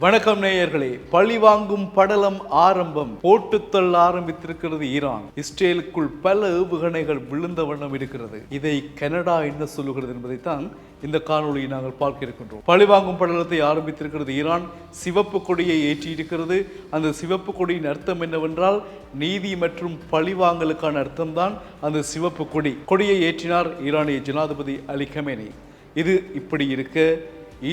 வணக்கம் நேயர்களே, பழிவாங்கும் படலம் ஆரம்பம். போட்டுத்தள்ள ஆரம்பித்திருக்கிறது ஈரான். இஸ்ரேலுக்குள் பல ஏவுகணைகள் விழுந்த வண்ணம் இருக்கிறது. இதை கனடா என்ன சொல்லுகிறது என்பதைத்தான் இந்த காணொலியை நாங்கள் பார்க்க இருக்கின்றோம். பழிவாங்கும் படலத்தை ஆரம்பித்திருக்கிறது ஈரான். சிவப்பு கொடியை ஏற்றியிருக்கிறது. அந்த சிவப்பு கொடியின் அர்த்தம் என்னவென்றால் நீதி மற்றும் பழிவாங்கலுக்கான அர்த்தம்தான் அந்த சிவப்பு கொடி. கொடியை ஏற்றினார் ஈரானிய ஜனாதிபதி அலி கமேனி. இது இப்படி இருக்க,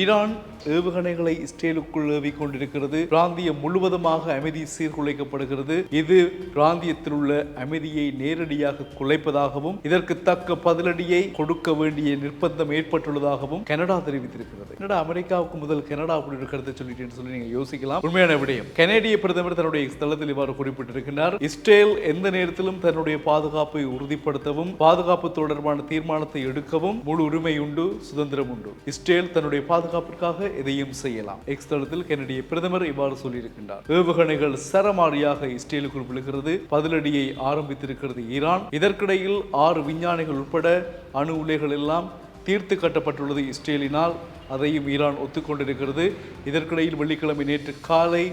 ஈரான் ஏவுகணைகளை இஸ்ரேலுக்குள் ஏவிக் கொண்டிருக்கிறது. பிராந்தியம் முழுவதுமாக அமைதி சீர்குலைக்கப்படுகிறது. இது பிராந்தியத்தில் உள்ள அமைதியை நேரடியாக குலைப்பதாகவும் இதற்கு தக்க பதிலடியை கொடுக்க வேண்டிய நிர்பந்தம் ஏற்பட்டுள்ளதாகவும் கனடா தெரிவித்திருக்கிறது. கனடா அமெரிக்காவுக்கு முதல் கனடா அப்படி ஒரு கருத்தை சொல்லிட்டேன்னு சொல்லி நீங்க யோசிக்கலாம். உண்மையான விடயம், கனேடிய பிரதமர் தன்னுடைய ஸ்தலத்தில் இவ்வாறு குறிப்பிட்டிருக்கிறார். இஸ்ரேல் எந்த நேரத்திலும் தன்னுடைய பாதுகாப்பை உறுதிப்படுத்தவும் பாதுகாப்பு தொடர்பான தீர்மானத்தை எடுக்கவும் முழு உரிமை உண்டு, சுதந்திரம் உண்டு. இஸ்ரேல் தன்னுடைய பாதுகாப்பிற்காக எதையும் செய்யலாம். எக்ஸ் தளத்தில் கனடிய பிரதமர் இவ்வாறு சொல்லியிருக்கின்றார். ஏவுகணைகள் சரமாரியாக இஸ்ரேலுக்குள் விழுகிறது. பதிலடியை ஆரம்பித்திருக்கிறது ஈரான். இதற்கிடையில் 6 விஞ்ஞானிகள் உட்பட அணு உலைகள் எல்லாம் தீர்த்து கட்டப்பட்டுள்ளது இஸ்ரேலினால். அதையும் ஈரான் ஒத்துக்கொண்டிருக்கிறது. இதற்கிடையில் வெள்ளிக்கிழமை நேற்று காலை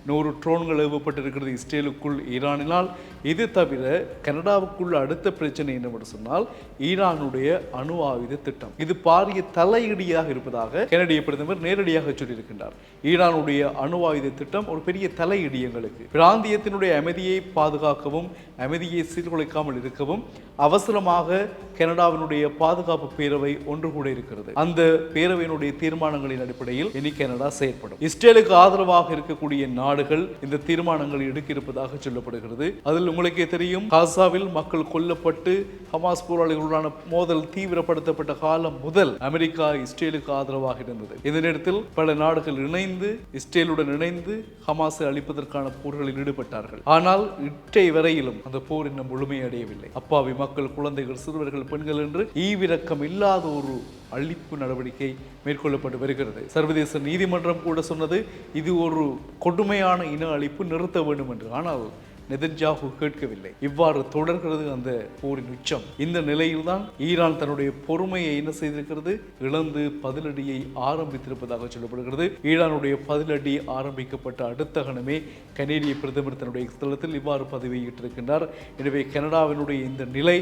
100 ட்ரோன்கள் ஏவப்பட்டிருக்கிறது இஸ்ரேலுக்குள் ஈரானினால். இது தவிர கனடாவுக்குள்ள அடுத்த பிரச்சனை என்னவென்று சொன்னால் ஈரானுடைய அணு ஆயுத திட்டம். இது பாரிய தலையிடியாக இருப்பதாக கனடிய பிரதமர் நேரடியாக சொல்லியிருக்கின்றார். ஈரானுடைய அணு ஆயுத திட்டம் ஒரு பெரிய தலையிடி எங்களுக்கு. பிராந்தியத்தினுடைய அமைதியை பாதுகாக்கவும் அமைதியை சீர்குலைக்காமல் இருக்கவும் அவசரமாக கனடாவினுடைய பாதுகாப்பு பேரவை ஒன்று கூட இருக்கிறது. அந்த பேரவையினுடைய தீர்மானங்களின் அடிப்படையில் இனி கனடா செயற்படும். இஸ்ரேலுக்கு ஆதரவாக இருக்கக்கூடிய நாடுகள் இந்த தீர்மானங்களை எடுக்க இருப்பதாக சொல்லப்படுகிறது. அதில் உங்களுக்கே தெரியும், காசாவில் மக்கள் கொல்லப்பட்டு ஹமாஸ் போராளிகளுடான மோதல் தீவிரப்படுத்தப்பட்ட காலம் முதல் அமெரிக்கா இஸ்ரேலுக்கு ஆதரவாக இருந்தது. இந்த நேரத்தில் பல நாடுகள் இணைந்து இஸ்ரேலுடன் இணைந்து ஹமாஸை அழிப்பதற்கான போர்களில் ஈடுபட்டார்கள். ஆனால் இன்றைய வரையிலும் அந்த போர் இன்னும் முழுமையடையவில்லை. அப்பாவி மக்கள், குழந்தைகள், சிறுவர்கள், பெண்கள் என்று ஈவிரக்கம் இல்லாத ஒரு அழிப்பு நடவடிக்கை மேற்கொள்ளப்பட்டு வருகிறது. சர்வதேச நீதிமன்றம் கூட சொன்னது இது ஒரு கொடுமையான இன அழிப்பு, நிறுத்த வேண்டும் என்று. ஆனால் நெதன்யாஹூ கேட்கவில்லை. இவ்வாறு தொடர்கிறது அந்த போரின் உச்சம். இந்த நிலையில்தான் ஈரான் தன்னுடைய பொறுமையை என்ன செய்திருக்கிறது, இழந்து பதிலடியை ஆரம்பித்திருப்பதாக சொல்லப்படுகிறது. ஈரானுடைய பதிலடி ஆரம்பிக்கப்பட்ட அடுத்த கணமே கனேடிய பிரதமர் தன்னுடைய ஸ்தலத்தில் இவ்வாறு பதிவிட்டிருக்கின்றார். எனவே கனடாவினுடைய இந்த நிலை,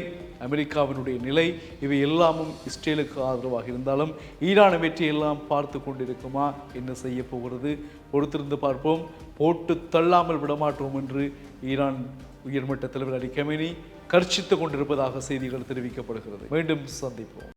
அமெரிக்காவினுடைய நிலை, இவை எல்லாமும் இஸ்ரேலுக்கு ஆதரவாக இருந்தாலும் ஈரானை வெற்றி எல்லாம் பார்த்து கொண்டிருக்குமா, என்ன செய்ய போகிறது பொறுத்திருந்து பார்ப்போம். போட்டு தள்ளாமல் விடமாட்டோம் என்று ஈரான் உயர்மட்ட தலைவர் அலி கமேனி கர்ச்சித்துக் கொண்டிருப்பதாக செய்திகள் தெரிவிக்கப்படுகிறது. மீண்டும் சந்திப்போம்.